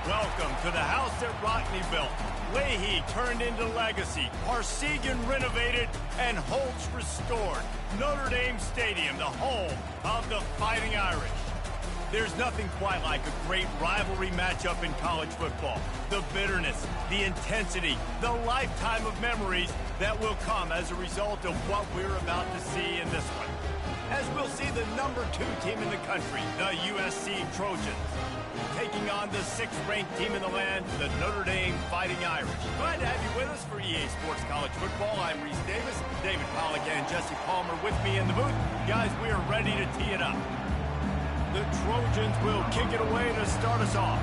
Welcome to the house that Rockney built. Leahy turned into legacy, Parsegian renovated, and Holtz restored. Notre Dame Stadium, the home of the Fighting Irish. There's nothing quite like a great rivalry matchup in college football. The bitterness, the intensity, the lifetime of memories that will come as a result of what we're about to see in this one. As we'll see the number 2 team in the country, the USC Trojans, taking on the 6th-ranked team in the land, the Notre Dame Fighting Irish. Glad to have you with us for EA Sports College Football. I'm Reese Davis, David Pollack and Jesse Palmer with me in the booth. Guys, we are ready to tee it up. The Trojans will kick it away to start us off.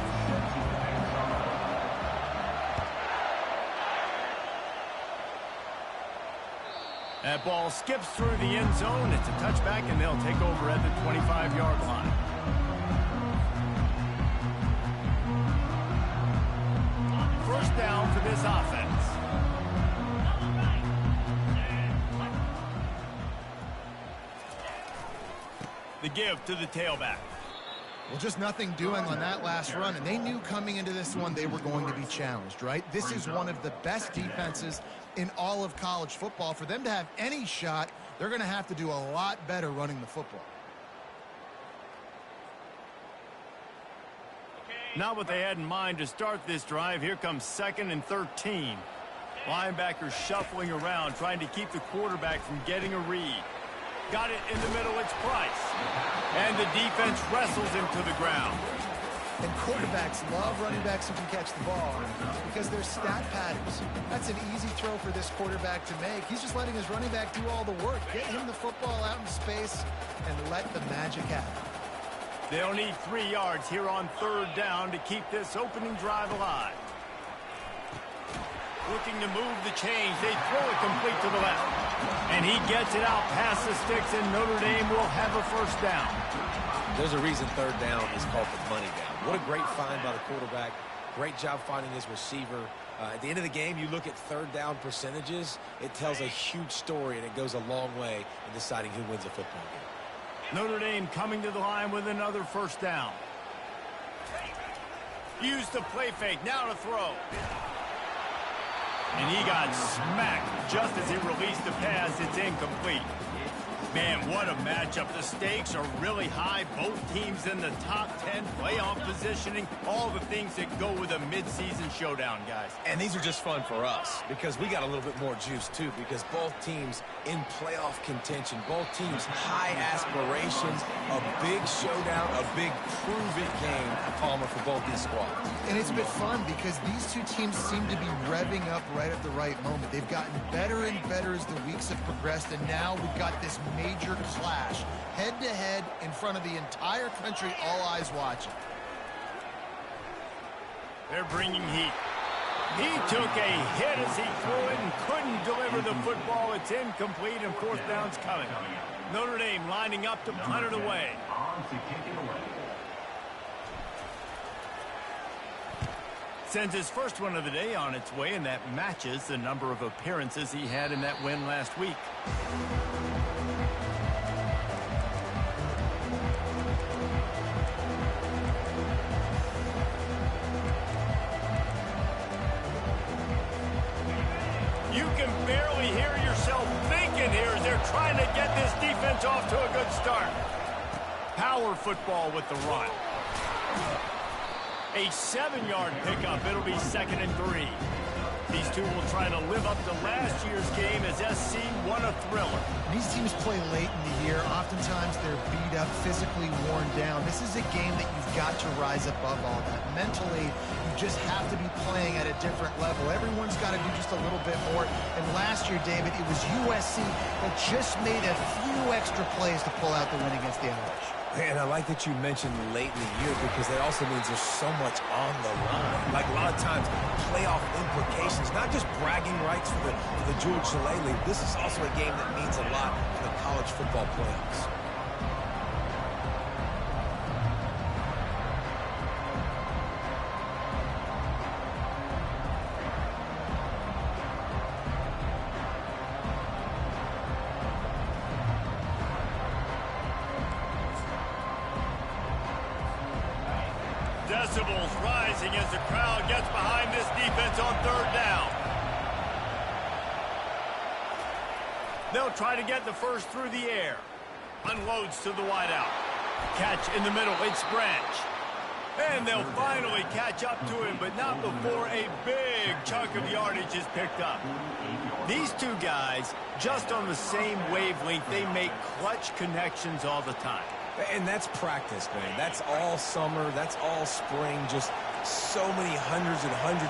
That ball skips through the end zone. It's a touchback, and they'll take over at the 25-yard line. First down for this offense. The give to the tailback. Well, just nothing doing on that last run, and they knew coming into this one they were going to be challenged, right? This is one of the best defenses in all of college football. For them to have any shot, they're going to have to do a lot better running the football. Not what they had in mind to start this drive. Here comes 2nd and 13. Linebackers shuffling around, trying to keep the quarterback from getting a read. Got it in the middle, it's Price. And the defense wrestles him to the ground. And quarterbacks love running backs who can catch the ball because they're stat patterns. That's an easy throw for this quarterback to make. He's just letting his running back do all the work. Get him the football out in space and let the magic happen. They'll need 3 yards here on 3rd down to keep this opening drive alive. Looking to move the change. They throw it complete to the left. And he gets it out past the sticks, and Notre Dame will have a first down. There's a reason 3rd down is called the money down. What a great find by the quarterback. Great job finding his receiver. At the end of the game, you look at 3rd down percentages. It tells a huge story, and it goes a long way in deciding who wins a football game. Notre Dame coming to the line with another first down. Use the play fake. Now to throw. And he got smacked just as he released the pass. It's incomplete. Man, what a matchup. The stakes are really high. Both teams in the top 10, playoff positioning, all the things that go with a midseason showdown, guys. And these are just fun for us because we got a little bit more juice, too, because both teams in playoff contention, both teams high aspirations, a big showdown, a big prove-it game, Palmer, for both these squads. And it's been fun because these two teams seem to be revving up right at the right moment. They've gotten better and better as the weeks have progressed, and now we've got this major clash, head-to-head in front of the entire country, all eyes watching. They're bringing heat. He took a hit as he threw it and couldn't deliver the football. It's incomplete, and 4th down's coming. Notre Dame lining up to punt it away. Sends his first one of the day on its way, and that matches the number of appearances he had in that win last week. You can barely hear yourself thinking here as they're trying to get this defense off to a good start. Power football with the run. A 7-yard pickup. It'll be 2nd and 3. These two will try to live up to last year's game as SC won a thriller. These teams play late in the year. Oftentimes they're beat up, physically worn down. This is a game that you've got to rise above all that. Mentally, you just have to be playing at a different level. Everyone's got to do just a little bit more. And last year, David, it was USC that just made a few extra plays to pull out the win against the Irish. And I like that you mentioned late in the year because that also means there's so much on the line. Like a lot of times, playoff implications, not just bragging rights for the George Shillelagh League. This is also a game that means a lot for the college football playoffs. Decibels rise rising as the crowd gets behind this defense on third down. They'll try to get the first through the air. Unloads to the wideout. Catch in the middle. It's Branch. And they'll finally catch up to him, but not before a big chunk of yardage is picked up. These two guys, just on the same wavelength, they make clutch connections all the time. And that's practice, man. That's all summer. That's all spring. Just so many hundreds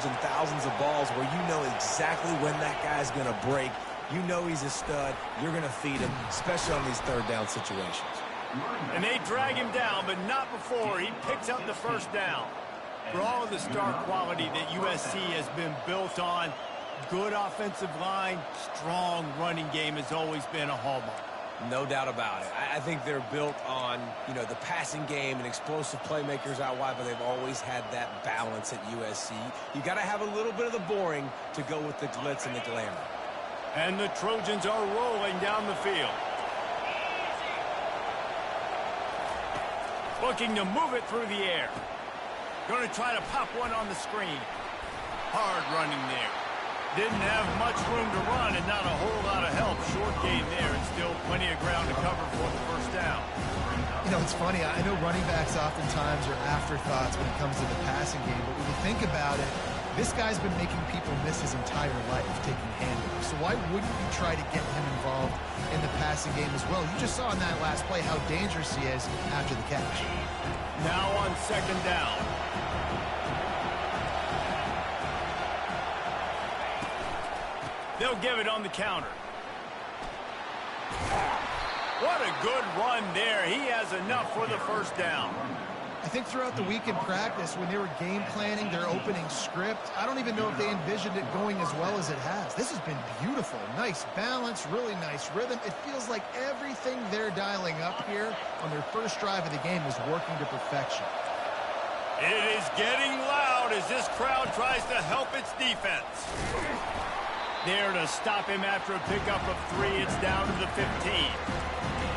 and thousands of balls where you know exactly when that guy's going to break. You know he's a stud. You're going to feed him, especially on these third down situations. And they drag him down, but not before he picks up the first down. For all of the star quality that USC has been built on, good offensive line, strong running game has always been a hallmark. No doubt about it. I think they're built on, the passing game and explosive playmakers out wide, but they've always had that balance at USC. You got to have a little bit of the boring to go with the glitz and the glamour. And the Trojans are rolling down the field. Looking to move it through the air. Going to try to pop one on the screen. Hard running there. Didn't have much room to run and not a whole lot of help. Short gain there and still plenty of ground to cover for the first down. It's funny. I know running backs oftentimes are afterthoughts when it comes to the passing game, but when you think about it, this guy's been making people miss his entire life taking handoffs. So why wouldn't you try to get him involved in the passing game as well? You just saw in that last play how dangerous he is after the catch. Now on second down. They'll give it on the counter. What a good run there. He has enough for the first down. I think throughout the week in practice, when they were game planning their opening script, I don't even know if they envisioned it going as well as it has. This has been beautiful. Nice balance, really nice rhythm. It feels like everything they're dialing up here on their first drive of the game is working to perfection. It is getting loud as this crowd tries to help its defense. There to stop him after a pickup of 3. It's down to the 15.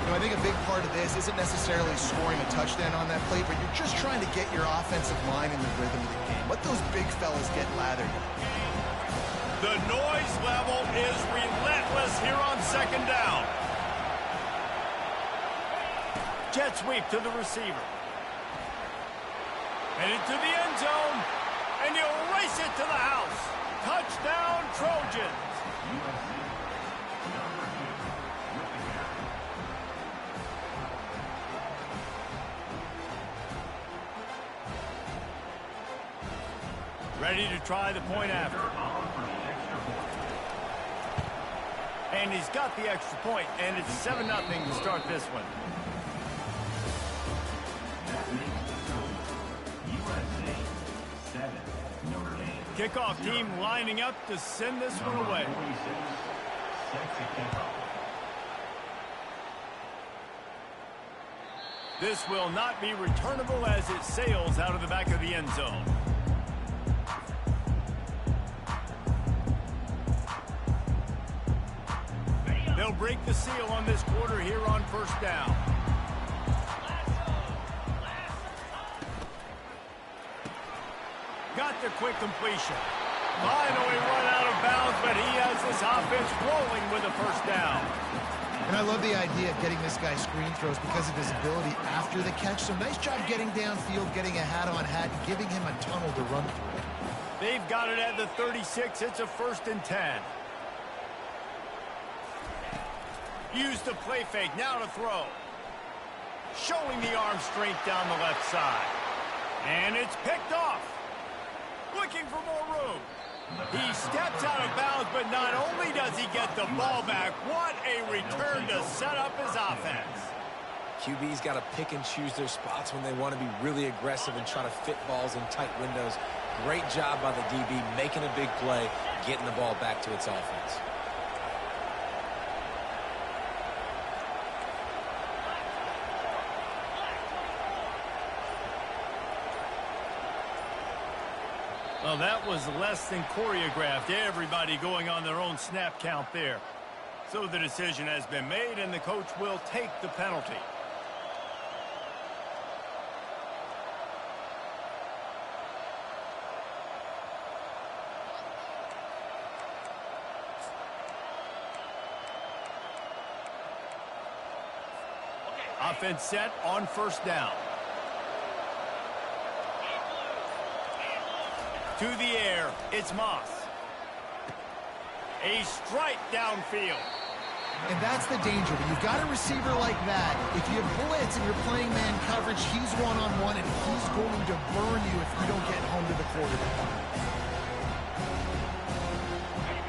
I think a big part of this isn't necessarily scoring a touchdown on that play, but you're just trying to get your offensive line in the rhythm of the game. Let those big fellas get lathered. The noise level is relentless here on second down. Jet sweep to the receiver. And into the end zone. And he'll race it to the house. Touchdown, Trojans. Ready to try the point after. And he's got the extra point, and it's 7-0 to start this one. Kickoff team lining up to send this one away. This will not be returnable as it sails out of the back of the end zone. They'll break the seal on this quarter here on first down. Got the quick completion. Finally run out of bounds, but he has this offense rolling with a first down. And I love the idea of getting this guy screen throws because of his ability after the catch. So nice job getting downfield, getting a hat-on-hat, and giving him a tunnel to run through. They've got it at the 36. It's a 1st and 10. Use the play fake, now to throw. Showing the arm strength down the left side. And it's picked off. Looking for more room. He steps out of bounds, but not only does he get the ball back, what a return to set up his offense. QB's got to pick and choose their spots when they want to be really aggressive and try to fit balls in tight windows. Great job by the DB making a big play, getting the ball back to its offense. Well, that was less than choreographed. Everybody going on their own snap count there. So the decision has been made, and the coach will take the penalty. Offense set on first down. To the air, it's Moss. A strike downfield. And that's the danger. When you've got a receiver like that, if you blitz and you're playing man coverage, he's one-on-one, and he's going to burn you if you don't get home to the quarterback.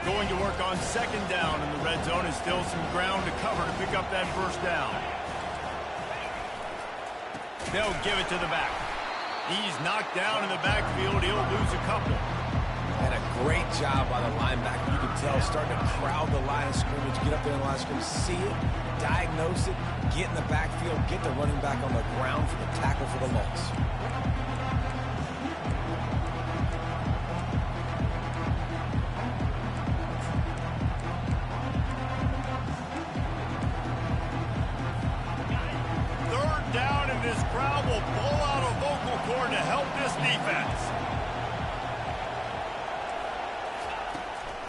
Going to work on second down in the red zone, and still some ground to cover to pick up that first down. They'll give it to the back. He's knocked down in the backfield. He'll lose a couple. And a great job by the linebacker. You can tell, starting to crowd the line of scrimmage, get up there in the line of scrimmage, see it, diagnose it, get in the backfield, get the running back on the ground for the tackle for the loss. Third down, and this crowd will pull out a vocal cord to help this defense.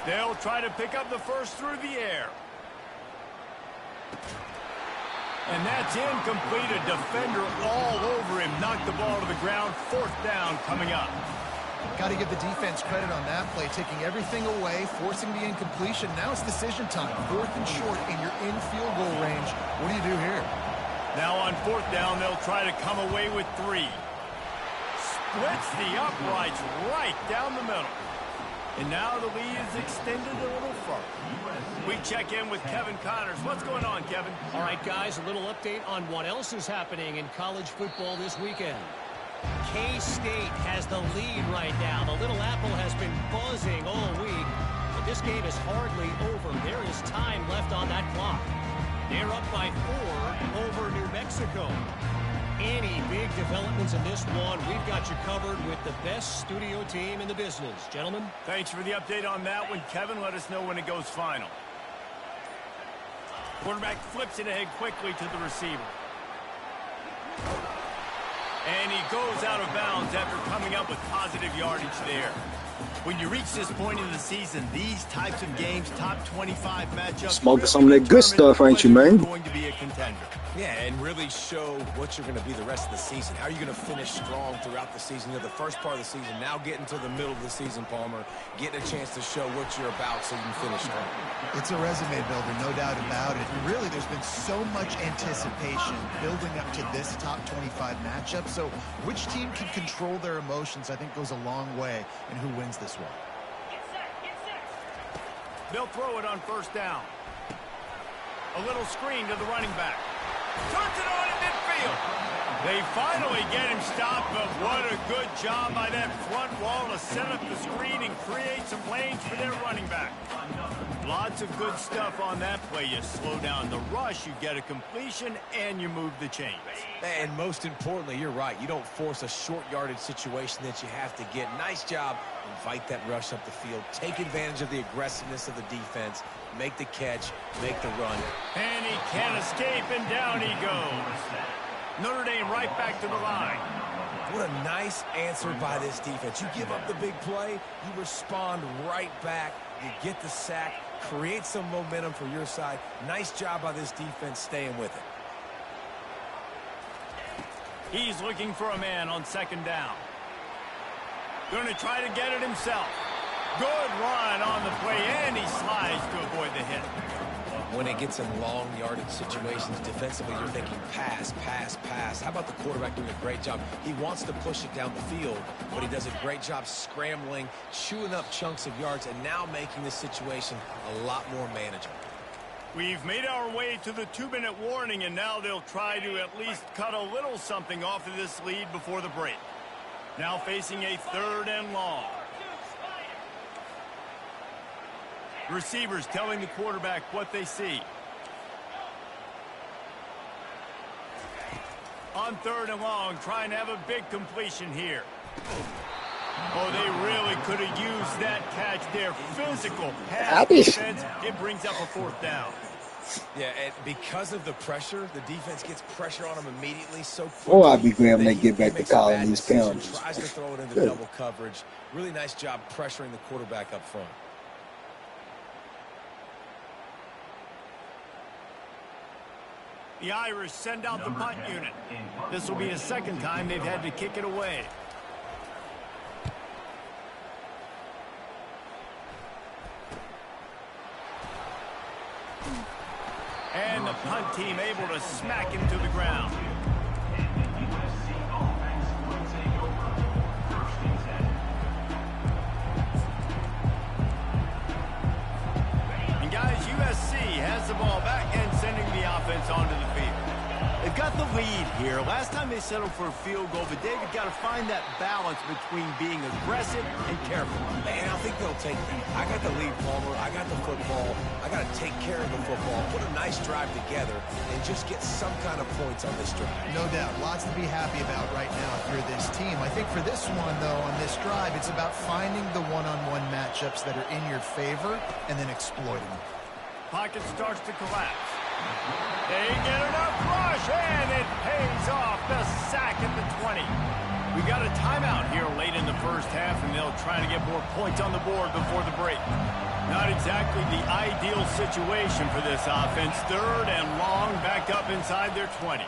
They'll try to pick up the first through the air. And that's incomplete. A defender all over him. Knocked the ball to the ground. Fourth down coming up. Got to give the defense credit on that play, taking everything away, forcing the incompletion. Now it's decision time. Fourth and short, and you're in field goal range. What do you do here? Now on fourth down, they'll try to come away with 3. Splits the uprights right down the middle. And now the lead is extended a little further. We check in with Kevin Connors. What's going on, Kevin? All right, guys, a little update on what else is happening in college football this weekend. K-State has the lead right now. The Little Apple has been buzzing all week, but this game is hardly over. There is time left on that clock. They're up by 4 over New Mexico. Any big developments in this one, we've got you covered with the best studio team in the business. Gentlemen? Thanks for the update on that one, Kevin. Let us know when it goes final. Quarterback flips it ahead quickly to the receiver. And he goes out of bounds after coming up with positive yardage there. When you reach this point in the season, these types of games, top 25 matchups, smoking some of that good stuff, ain't you, man? Going to be a contender. Yeah, and really show what you're going to be the rest of the season. How are you going to finish strong throughout the season? You know, the first part of the season, now getting to the middle of the season, Palmer, getting a chance to show what you're about so you can finish strong. It's a resume builder, no doubt about it. And really, there's been so much anticipation building up to this top 25 matchup. So which team can control their emotions, I think, goes a long way in who wins this one. They'll throw it on first down. A little screen to the running back. Turns it on in midfield. They finally get him stopped, but what a good job by that front wall to set up the screen and create some lanes for their running back. Lots of good stuff on that play. You slow down the rush, you get a completion, and you move the chains. And most importantly, you're right. You don't force a short yardage situation that you have to get. Nice job. Invite that rush up the field. Take advantage of the aggressiveness of the defense. Make the catch. Make the run. And he can't escape, and down he goes. Notre Dame right back to the line. What a nice answer by this defense. You give up the big play, you respond right back. You get the sack, create some momentum for your side. Nice job by this defense staying with it. He's looking for a man on second down. Going to try to get it himself. Good run on the play, and he slides to avoid the hit. When it gets in long yardage situations, defensively, you're thinking pass, pass, pass. How about the quarterback doing a great job? He wants to push it down the field, but he does a great job scrambling, chewing up chunks of yards, and now making the situation a lot more manageable. We've made our way to the 2-minute warning, and now they'll try to at least cut a little something off of this lead before the break. Now facing a 3rd and long. Receivers telling the quarterback what they see. On 3rd and long, trying to have a big completion here. Oh, they really could have used that catch there. Physical pass defense. It brings up a 4th down. Yeah, and because of the pressure, the defense gets pressure on them immediately so quickly. Oh, I'd be glad when they get back to calling these penalties. Tries to throw it into double coverage. Really nice job pressuring the quarterback up front. The Irish send out the punt unit. This will be the second time they've had to kick it away. And the punt team able to smack him to the ground. And guys, USC has the ball back and sending the offense onto the field. They've got the lead here. Last time they settled for a field goal, but David got to find that balance between being aggressive and careful. Man, I think they'll take that. I got the lead, Palmer. I got the football. I got to take care of the football, put a nice drive together, and just get some kind of points on this drive. No doubt. Lots to be happy about right now if you're this team. I think for this one, though, on this drive, it's about finding the one-on-one matchups that are in your favor and then exploiting them. Pocket starts to collapse. They get enough rush, and it pays off. The sack at the 20. We got a timeout here late in the first half, and they'll try to get more points on the board before the break. Not exactly the ideal situation for this offense. Third and long, backed up inside their 20.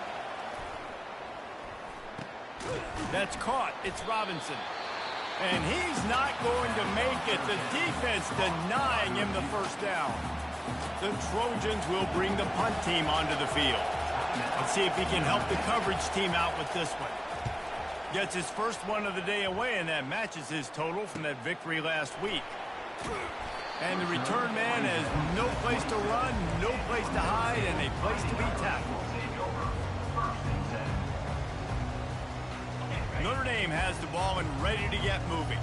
That's caught. It's Robinson. And he's not going to make it. The defense denying him the first down. The Trojans will bring the punt team onto the field. Let's see if he can help the coverage team out with this one. Gets his first one of the day away, and that matches his total from that victory last week. And the return man has no place to run, no place to hide, and a place to be tackled. Notre Dame has the ball and ready to get moving.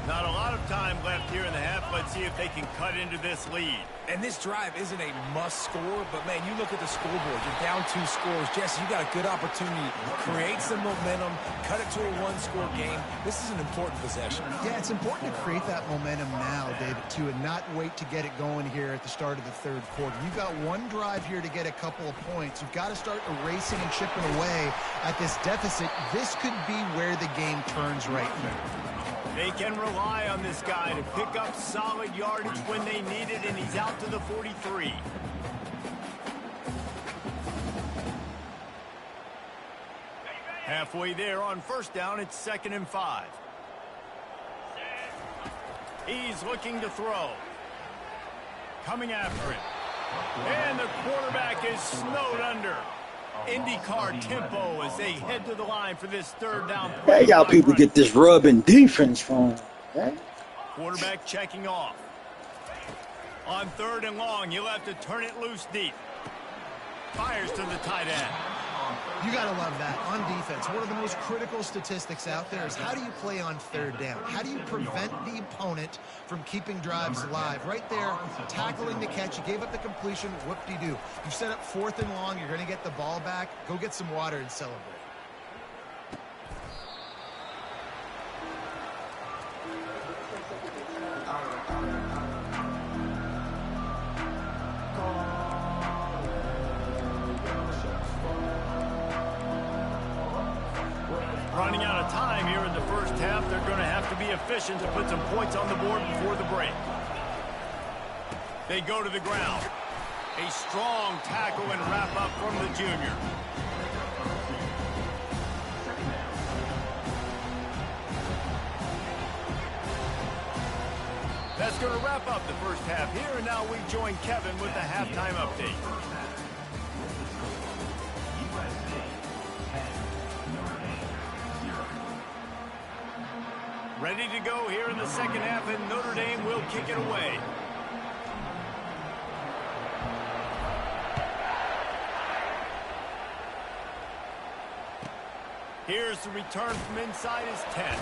Not a lot of time left here in the half. Let's see if they can cut into this lead. And this drive isn't a must score, but, man, you look at the scoreboard. You're down 2 scores. Jesse, you got a good opportunity to create some momentum, cut it to a 1-score game. This is an important possession. Yeah, it's important to create that momentum now, David, too, and not wait to get it going here at the start of the third quarter. You've got one drive here to get a couple of points. You've got to start erasing and chipping away at this deficit. This could be where the game turns right here. They can rely on this guy to pick up solid yardage when they need it, and he's out to the 43. Halfway there on first down, it's 2nd and 5. He's looking to throw. Coming after it. And the quarterback is snowed under. IndyCar tempo as they head to the line for this third down. Where y'all people get this rubbing defense from? Right? Quarterback checking off. On 3rd and long, you'll have to turn it loose deep. Fires to the tight end. You got to love that. On defense, one of the most critical statistics out there is how do you play on 3rd down? How do you prevent the opponent from keeping drives alive? Right there, tackling the catch. You gave up the completion. Whoop-de-doo. You set up 4th and long. You're going to get the ball back. Go get some water and celebrate. Running out of time here in the first half. They're going to have to be efficient to put some points on the board before the break. They go to the ground. A strong tackle and wrap up from the junior. That's going to wrap up the first half here, and now we join Kevin with the halftime update. Ready to go here in the second half, and Notre Dame will kick it away. Here's the return from inside his 10.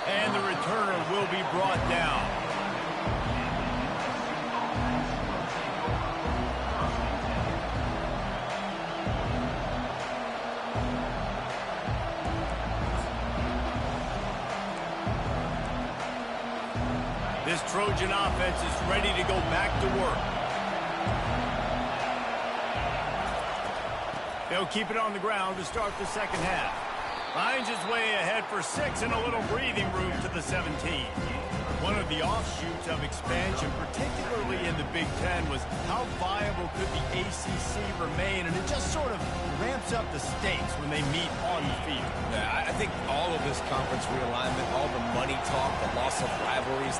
And the returner will be brought down. This Trojan offense is ready to go back to work. They'll keep it on the ground to start the second half. Finds his way ahead for 6 and a little breathing room to the 17. One of the offshoots of expansion, particularly in the Big Ten, was how viable could the ACC remain, and it just sort of ramps up the stakes when they meet on the field. Yeah, I think all of this conference realignment, all the money talk, the loss of rivalries,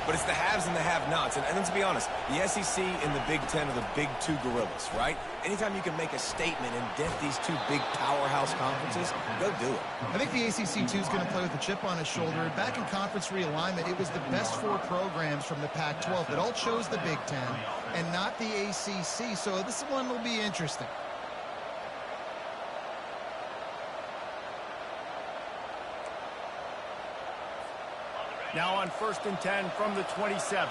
but it's the haves and the have-nots. And let's be honest, the SEC and the Big Ten are the big two gorillas, right? Anytime you can make a statement and dent these two big powerhouse conferences, go do it. I think the ACC, too, is going to play with a chip on his shoulder. Back in conference realignment, it was the best 4 programs from the Pac-12 that all chose the Big Ten and not the ACC. So this one will be interesting. Now on 1st and 10 from the 27.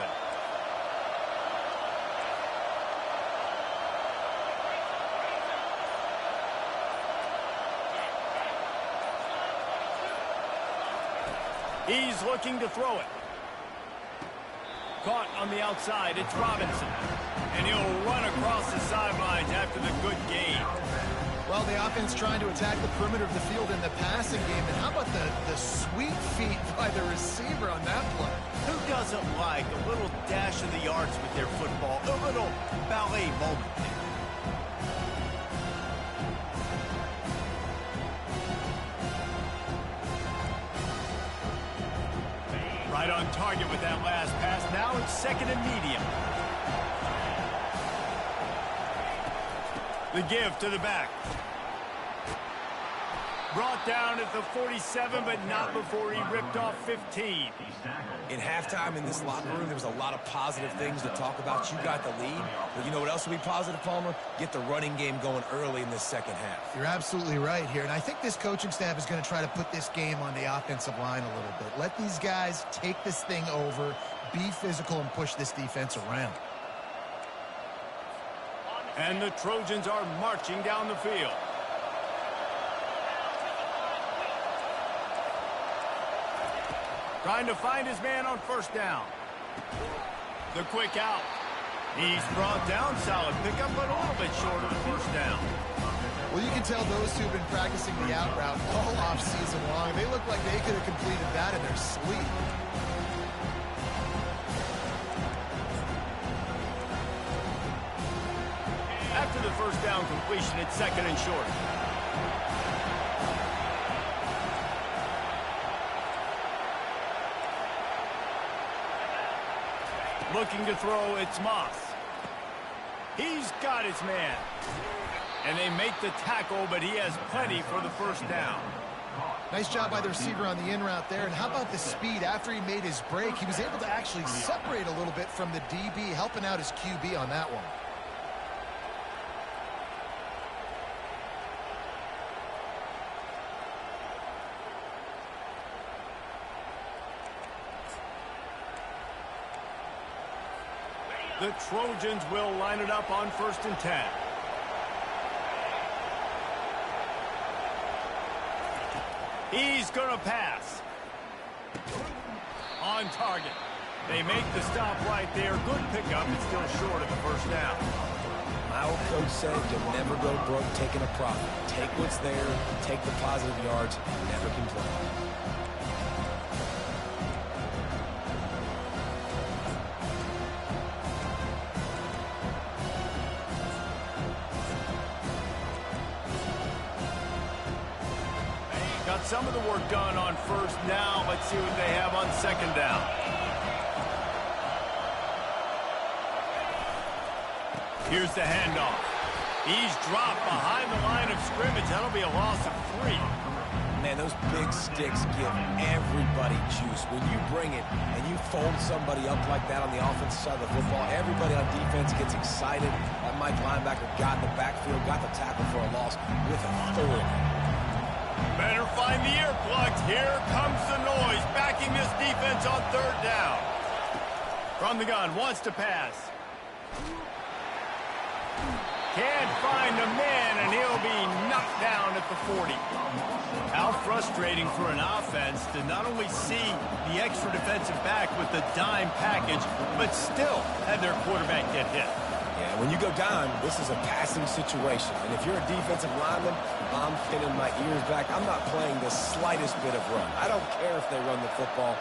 He's looking to throw it. Caught on the outside, it's Robinson. And he'll run across the sidelines after the good gain. Well, the offense trying to attack the perimeter of the field in the passing game. And how about the sweet feet by the receiver on that play? Who doesn't like a little dash of the arts with their football? A little ballet moment there. Right on target with that last pass. Now it's 2nd and medium. The give to the back. Brought down at the 47, but not before he ripped off 15. In halftime in this locker room, there was a lot of positive things to talk about. You got the lead, but you know what else will be positive, Palmer? Get the running game going early in this second half. You're absolutely right here, and I think this coaching staff is going to try to put this game on the offensive line a little bit. Let these guys take this thing over, be physical, and push this defense around. And the Trojans are marching down the field. Trying to find his man on 1st down. The quick out. He's brought down. Solid pickup, but a little bit short of the 1st down. Well, you can tell those two have been practicing the out route all off season long. They look like they could have completed that in their sleep. After the 1st down completion, it's 2nd and short. Looking to throw, it's Moss. He's got his man. And they make the tackle, but he has plenty for the 1st down. Nice job by the receiver on the in route there. And how about the speed after he made his break? He was able to actually separate a little bit from the DB, helping out his QB on that one. The Trojans will line it up on 1st and 10. He's going to pass. On target. They make the stop right there. Good pickup. It's still short of the 1st down. My old coach said you'll never go broke taking a profit. Take what's there, take the positive yards, never complain. Got some of the work done on 1st. Now let's see what they have on 2nd down. Here's the handoff. He's dropped behind the line of scrimmage. That'll be a loss of 3. Man, those big sticks give everybody juice. When you bring it and you fold somebody up like that on the offensive side of the football, everybody on defense gets excited. That Mike linebacker got in the backfield, got the tackle for a loss with authority. Better find the earplugs. Here comes the noise, backing this defense on 3rd down. From the gun, wants to pass. Can't find the man, and he'll be knocked down at the 40. How frustrating for an offense to not only see the extra defensive back with the dime package, but still have their quarterback get hit. Yeah, when you go down, this is a passing situation. And if you're a defensive lineman, I'm pinning my ears back. I'm not playing the slightest bit of run. I don't care if they run the football.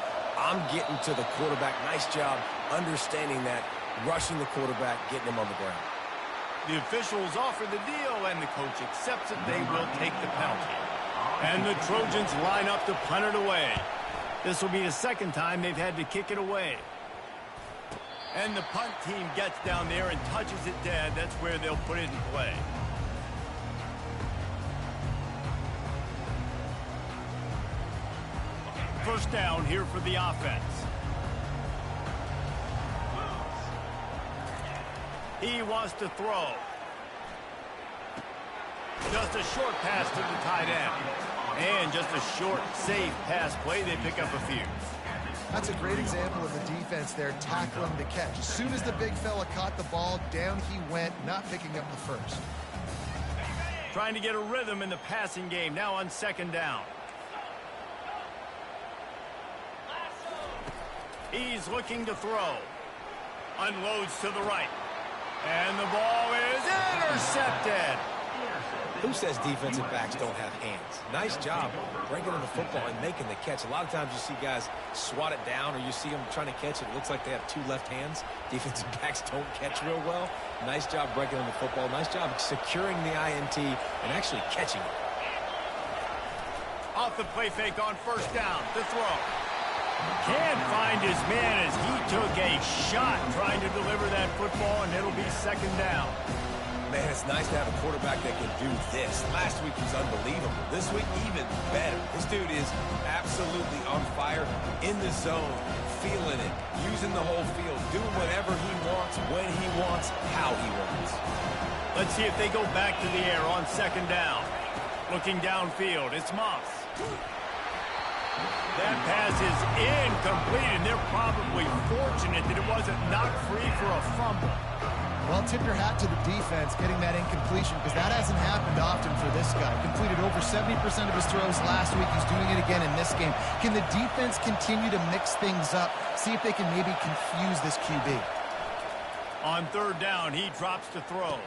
I'm getting to the quarterback. Nice job understanding that, rushing the quarterback, getting him on the ground. The officials offer the deal, and the coach accepts it. They will take the penalty. And the Trojans line up to punt it away. This will be the second time they've had to kick it away. And the punt team gets down there and touches it dead. That's where they'll put it in play. First down here for the offense. He wants to throw. Just a short pass to the tight end. And just a short, safe pass play. They pick up a few. That's a great example of the defense there tackling the catch. As soon as the big fella caught the ball, down he went, not picking up the first. Trying to get a rhythm in the passing game. Now on second down. He's looking to throw. Unloads to the right. And the ball is intercepted. Who says defensive backs don't have hands? Nice job breaking on the football and making the catch. A lot of times you see guys swat it down, or you see them trying to catch it. It looks like they have two left hands. Defensive backs don't catch real well. Nice job breaking on the football. Nice job securing the INT and actually catching it. Off the play fake on first down. The throw. Can't find his man as he took a shot trying to deliver that football, and it'll be second down. Man, it's nice to have a quarterback that can do this. Last week was unbelievable. This week, even better. This dude is absolutely on fire, in the zone, feeling it, using the whole field, doing whatever he wants, when he wants, how he wants. Let's see if they go back to the air on second down. Looking downfield, it's Moss. That pass is incomplete, and they're probably fortunate that it wasn't knocked free for a fumble. Well, tip your hat to the defense getting that incompletion, because that hasn't happened often for this guy. Completed over 70% of his throws last week. He's doing it again in this game. Can the defense continue to mix things up, see if they can maybe confuse this QB? On third down, he drops to throw.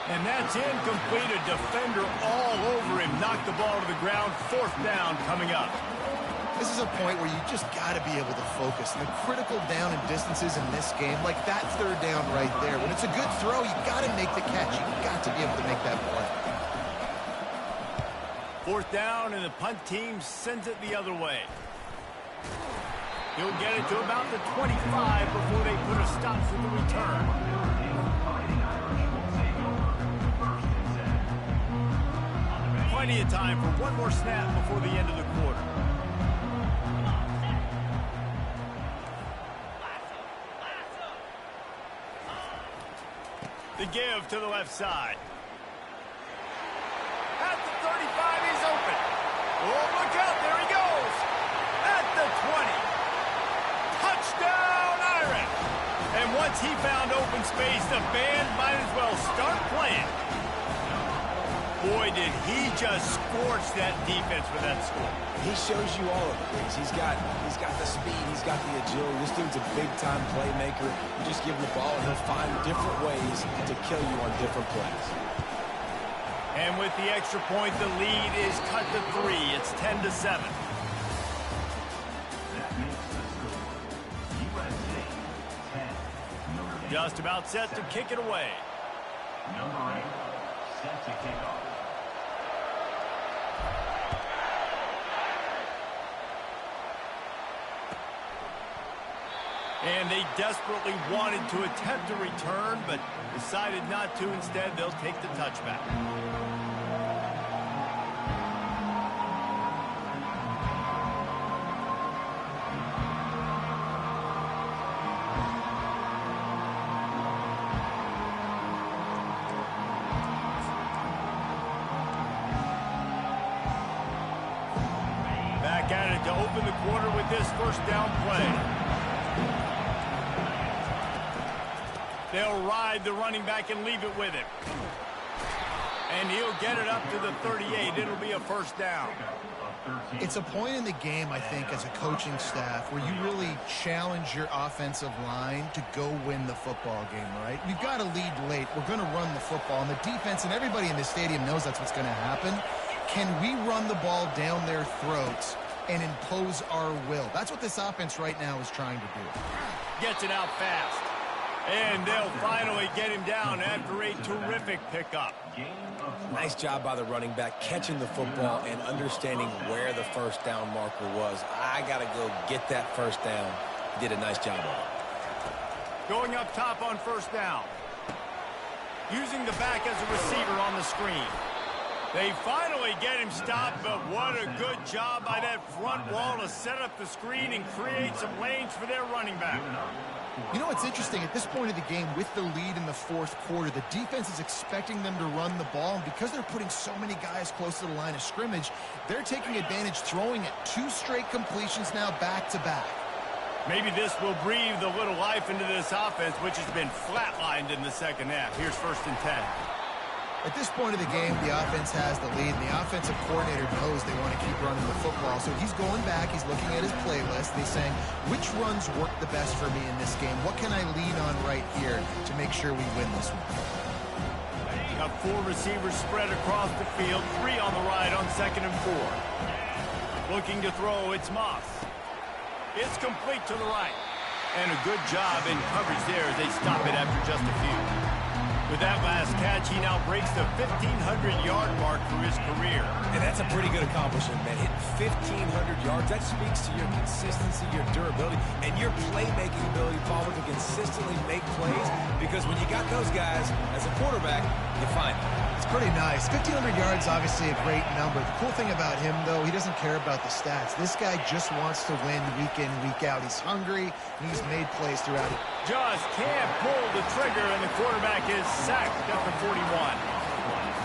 And that's incomplete. A defender all over him. Knocked the ball to the ground. Fourth down coming up. This is a point where you just got to be able to focus. The critical down and distances in this game, like that third down right there. When it's a good throw, you got to make the catch. You got to be able to make that play. Fourth down, and the punt team sends it the other way. He'll get it to about the 25 before they put a stop for the return. Plenty of time for one more snap before the end of the quarter. The give to the left side. At the 35, he's open. Oh, look out, there he goes. At the 20. Touchdown, Irish. And once he found open space, the band might as well start playing. Boy, did he just scorch that defense with that score. He shows you all of it. He's got the speed, he's got the agility. This dude's a big-time playmaker. You just give him the ball, and he'll find different ways to kill you on different plays. And with the extra point, the lead is cut to 3. It's 10-7. Just about set to kick it away. Number 8, set to kick off. And they desperately wanted to attempt a return, but decided not to. Instead, they'll take the touchback. Back at it to open the quarter with this first down play. They'll ride the running back and leave it with him. And he'll get it up to the 38. It'll be a first down. It's a point in the game, I think, as a coaching staff where you really challenge your offensive line to go win the football game, right? We've got to lead late. We're going to run the football. And the defense and everybody in the stadium knows that's what's going to happen. Can we run the ball down their throats and impose our will. That's what this offense right now is trying to do. Gets it out fast. And they'll finally get him down after a terrific pickup. Nice job by the running back, catching the football and understanding where the first down marker was. I got to go get that first down. He did a nice job of it. Going up top on first down. Using the back as a receiver on the screen. They finally get him stopped, but what a good job by that front wall to set up the screen and create some lanes for their running back. You know what's interesting? At this point of the game, with the lead in the fourth quarter, the defense is expecting them to run the ball, and because they're putting so many guys close to the line of scrimmage, they're taking advantage, throwing it 2 straight completions now back-to-back. Maybe this will breathe a little life into this offense, which has been flatlined in the second half. Here's 1st and 10. At this point of the game, the offense has the lead, and the offensive coordinator knows they want to keep running the football. So he's going back, he's looking at his playlist, and he's saying, which runs work the best for me in this game? What can I lean on right here to make sure we win this one? Got 4 receivers spread across the field, 3 on the right on 2nd and 4. Looking to throw, it's Moss. It's complete to the right. And a good job in coverage there as they stop it after just a few. With that last catch, he now breaks the 1,500-yard mark for his career. And that's a pretty good accomplishment, man. Hitting 1,500 yards, that speaks to your consistency, your durability, and your playmaking ability, Paul, to consistently make plays. Because when you got those guys as a quarterback, you find them. It's pretty nice. 1,500 yards, obviously a great number. The cool thing about him, though, he doesn't care about the stats. This guy just wants to win week in, week out. He's hungry, and he's made plays throughout it. Just can't pull the trigger, and the quarterback is sacked after 41.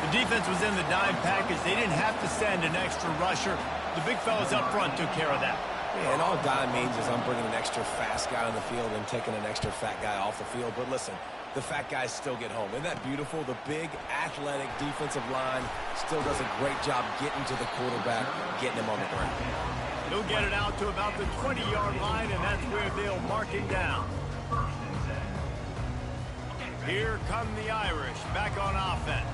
The defense was in the dime package. They didn't have to send an extra rusher. The big fellas up front took care of that. Yeah, and all dime means is I'm bringing an extra fast guy on the field and taking an extra fat guy off the field. But listen, the fat guys still get home. Isn't that beautiful? The big, athletic defensive line still does a great job getting to the quarterback, getting him on the ground. He'll get it out to about the 20-yard line, and that's where they'll mark it down. Here come the Irish back on offense.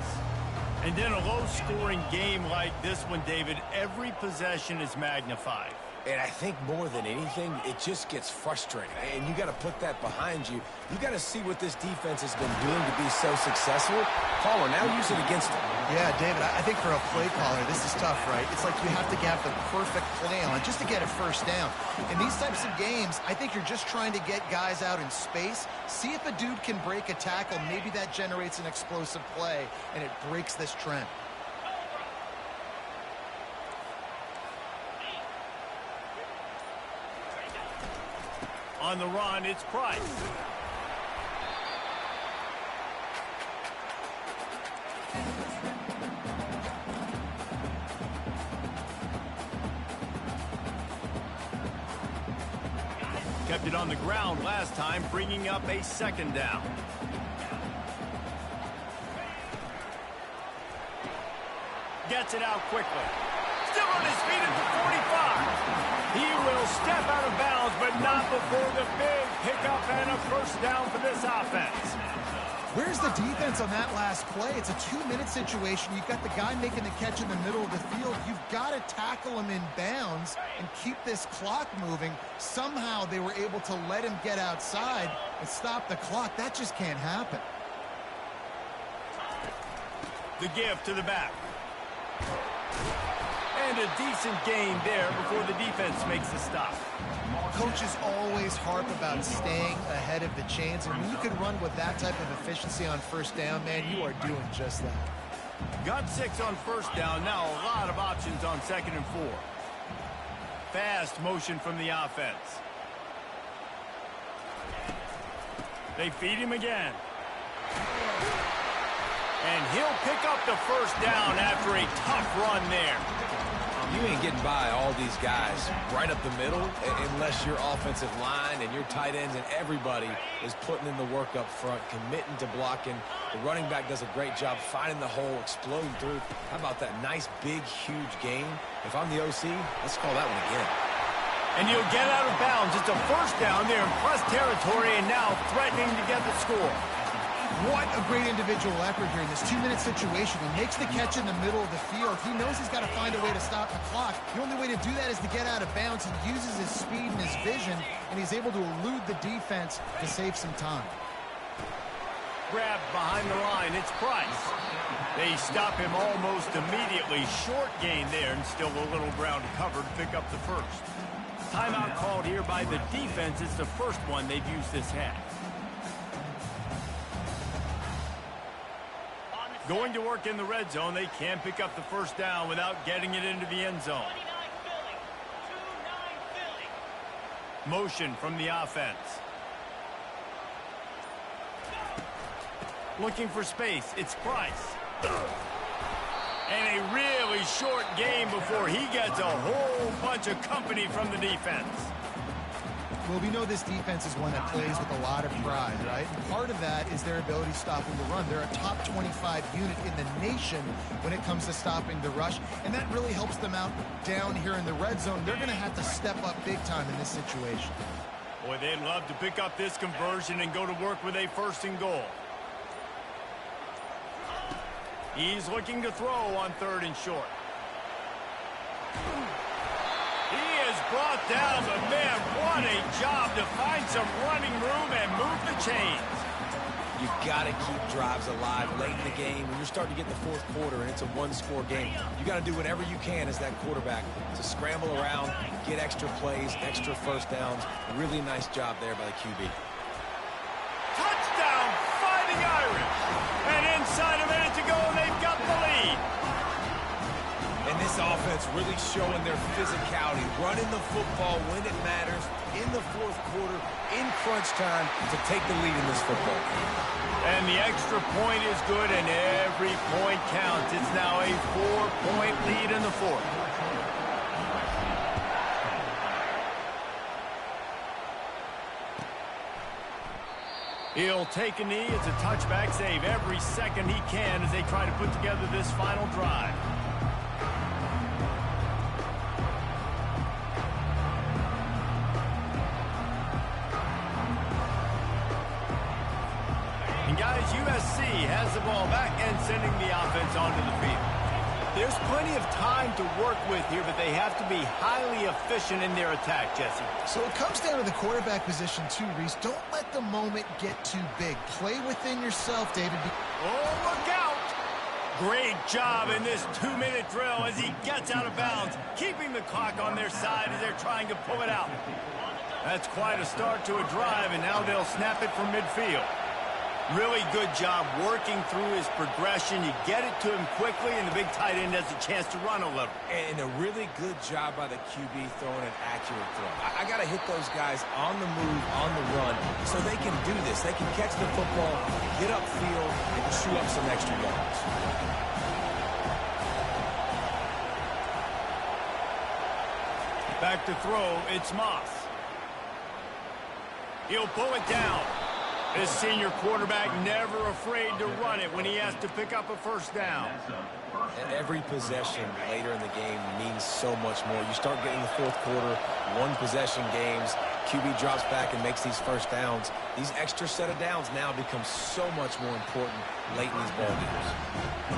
And in a low-scoring game like this one, David, every possession is magnified. And I think more than anything, it just gets frustrating. And you got to put that behind you. You got to see what this defense has been doing to be so successful. Caller, now use it against them. Yeah, David, I think for a play caller, this is tough, right? It's like you have to have the perfect play on just to get a first down. In these types of games, I think you're just trying to get guys out in space, see if a dude can break a tackle. Maybe that generates an explosive play, and it breaks this trend. On the run, it's Price. Kept it on the ground last time, bringing up a 2nd down. Gets it out quickly. Still on his feet at the 45. He will step out of bounds, but not before the big pickup and a first down for this offense. Where's the defense on that last play? It's a 2-minute situation. You've got the guy making the catch in the middle of the field. You've got to tackle him in bounds and keep this clock moving. Somehow they were able to let him get outside and stop the clock. That just can't happen. The give to the back. And a decent gain there before the defense makes the stop. Coaches always harp about staying ahead of the chains, and when you can run with that type of efficiency on first down, man, you are doing just that. Got 6 on first down. Now a lot of options on 2nd and 4. Fast motion from the offense. They feed him again. And he'll pick up the first down after a tough run there. You ain't getting by all these guys right up the middle unless your offensive line and your tight ends and everybody is putting in the work up front, committing to blocking. The running back does a great job finding the hole, exploding through. How about that nice, big, huge gain? If I'm the OC, let's call that one again. And he'll get out of bounds. It's a first down there in plus territory and now threatening to get the score. What a great individual effort here in this 2-minute situation. He makes the catch in the middle of the field. He knows he's got to find a way to stop the clock. The only way to do that is to get out of bounds. He uses his speed and his vision, and he's able to elude the defense to save some time. Grab behind the line. It's Price. They stop him almost immediately. Short gain there, and still a little ground covered to pick up the first. Timeout called here by the defense. It's the first one they've used this half. Going to work in the red zone. They can't pick up the first down without getting it into the end zone. Motion from the offense. Looking for space. It's Price. And a really short game before he gets a whole bunch of company from the defense. Well, we know this defense is one that plays with a lot of pride, right? And part of that is their ability stopping the run. They're a top 25 unit in the nation when it comes to stopping the rush, and that really helps them out down here in the red zone. They're going to have to step up big time in this situation. Boy, they'd love to pick up this conversion and go to work with a 1st and goal. He's looking to throw on 3rd and short. He is brought down, but man, what a job to find some running room and move the chains. You've got to keep drives alive late in the game. When you're starting to get the 4th quarter and it's a 1-score game, you got to do whatever you can as that quarterback to scramble around, get extra plays, extra first downs. Really nice job there by the QB. Touchdown, Fighting Irish. And inside a minute to go, they've got the lead. And this offense really showing their physicality, running the football when it matters, in the 4th quarter, in crunch time, to take the lead in this football game. And the extra point is good, and every point counts. It's now a 4-point lead in the 4th. He'll take a knee. It's a touchback save every second he can as they try to put together this final drive. And guys, USC has the ball back and sending the offense onto the field. There's plenty of time to work with here, but they have to be highly efficient in their attack, Jesse. So it comes down to the quarterback position too, Reese. Don't let the moment get too big. Play within yourself, David. Oh, look out! Great job in this 2-minute drill as he gets out of bounds, keeping the clock on their side as they're trying to pull it out. That's quite a start to a drive, and now they'll snap it from midfield. Really good job working through his progression. You get it to him quickly, and the big tight end has a chance to run a little. And a really good job by the QB throwing an accurate throw. I got to hit those guys on the move, on the run, so they can do this. They can catch the football, get upfield, and chew up some extra yards. Back to throw, it's Moss. He'll pull it down. This senior quarterback never afraid to run it when he has to pick up a first down. And every possession later in the game means so much more. You start getting the 4th quarter, 1-possession games, QB drops back and makes these first downs. These extra set of downs now become so much more important late in these ball games.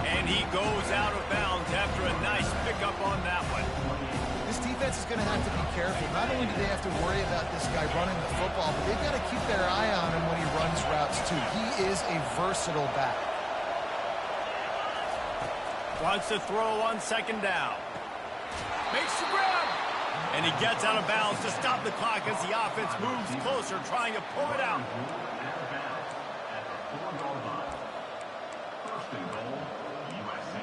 And he goes out of bounds after a nice pickup on that one. This defense is going to have to be careful. Not only do they have to worry about this guy running the football, but they've got to keep their eye on him when he runs routes too. He is a versatile back. Wants to throw on 2nd down. Makes the grab. And he gets out of bounds to stop the clock as the offense moves closer, trying to pull it out. First and goal, USC.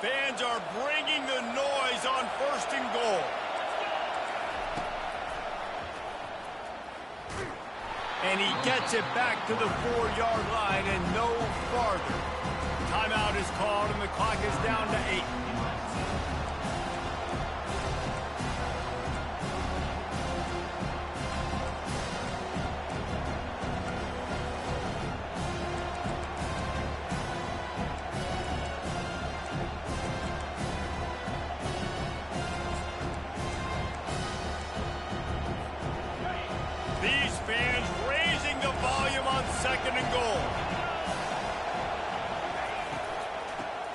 Fans are bringing the noise on 1st and goal. And he gets it back to the 4-yard line and no farther. Timeout is called and the clock is down to 8.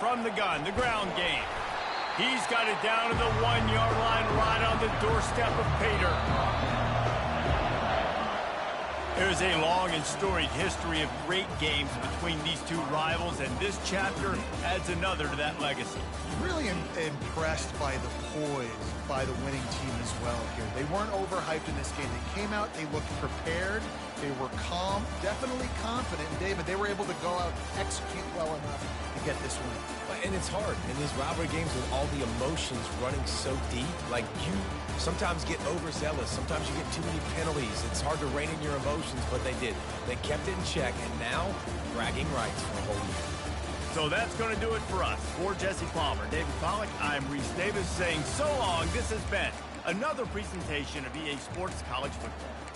from the gun, the ground game. He's got it down to the 1-yard line right on the doorstep of Pater. There's a long and storied history of great games between these two rivals, and this chapter adds another to that legacy. Really impressed by the poise by the winning team as well here. They weren't overhyped in this game. They came out, they looked prepared, they were calm, definitely confident. And David, they were able to go out and execute well enough to get this win. And it's hard in these rivalry games with all the emotions running so deep. Like, you sometimes get overzealous. Sometimes you get too many penalties. It's hard to rein in your emotions, but they did. They kept it in check, and now bragging rights for a whole year. So that's going to do it for us. For Jesse Palmer, David Pollack, I'm Reese Davis saying so long. This has been another presentation of EA Sports College Football.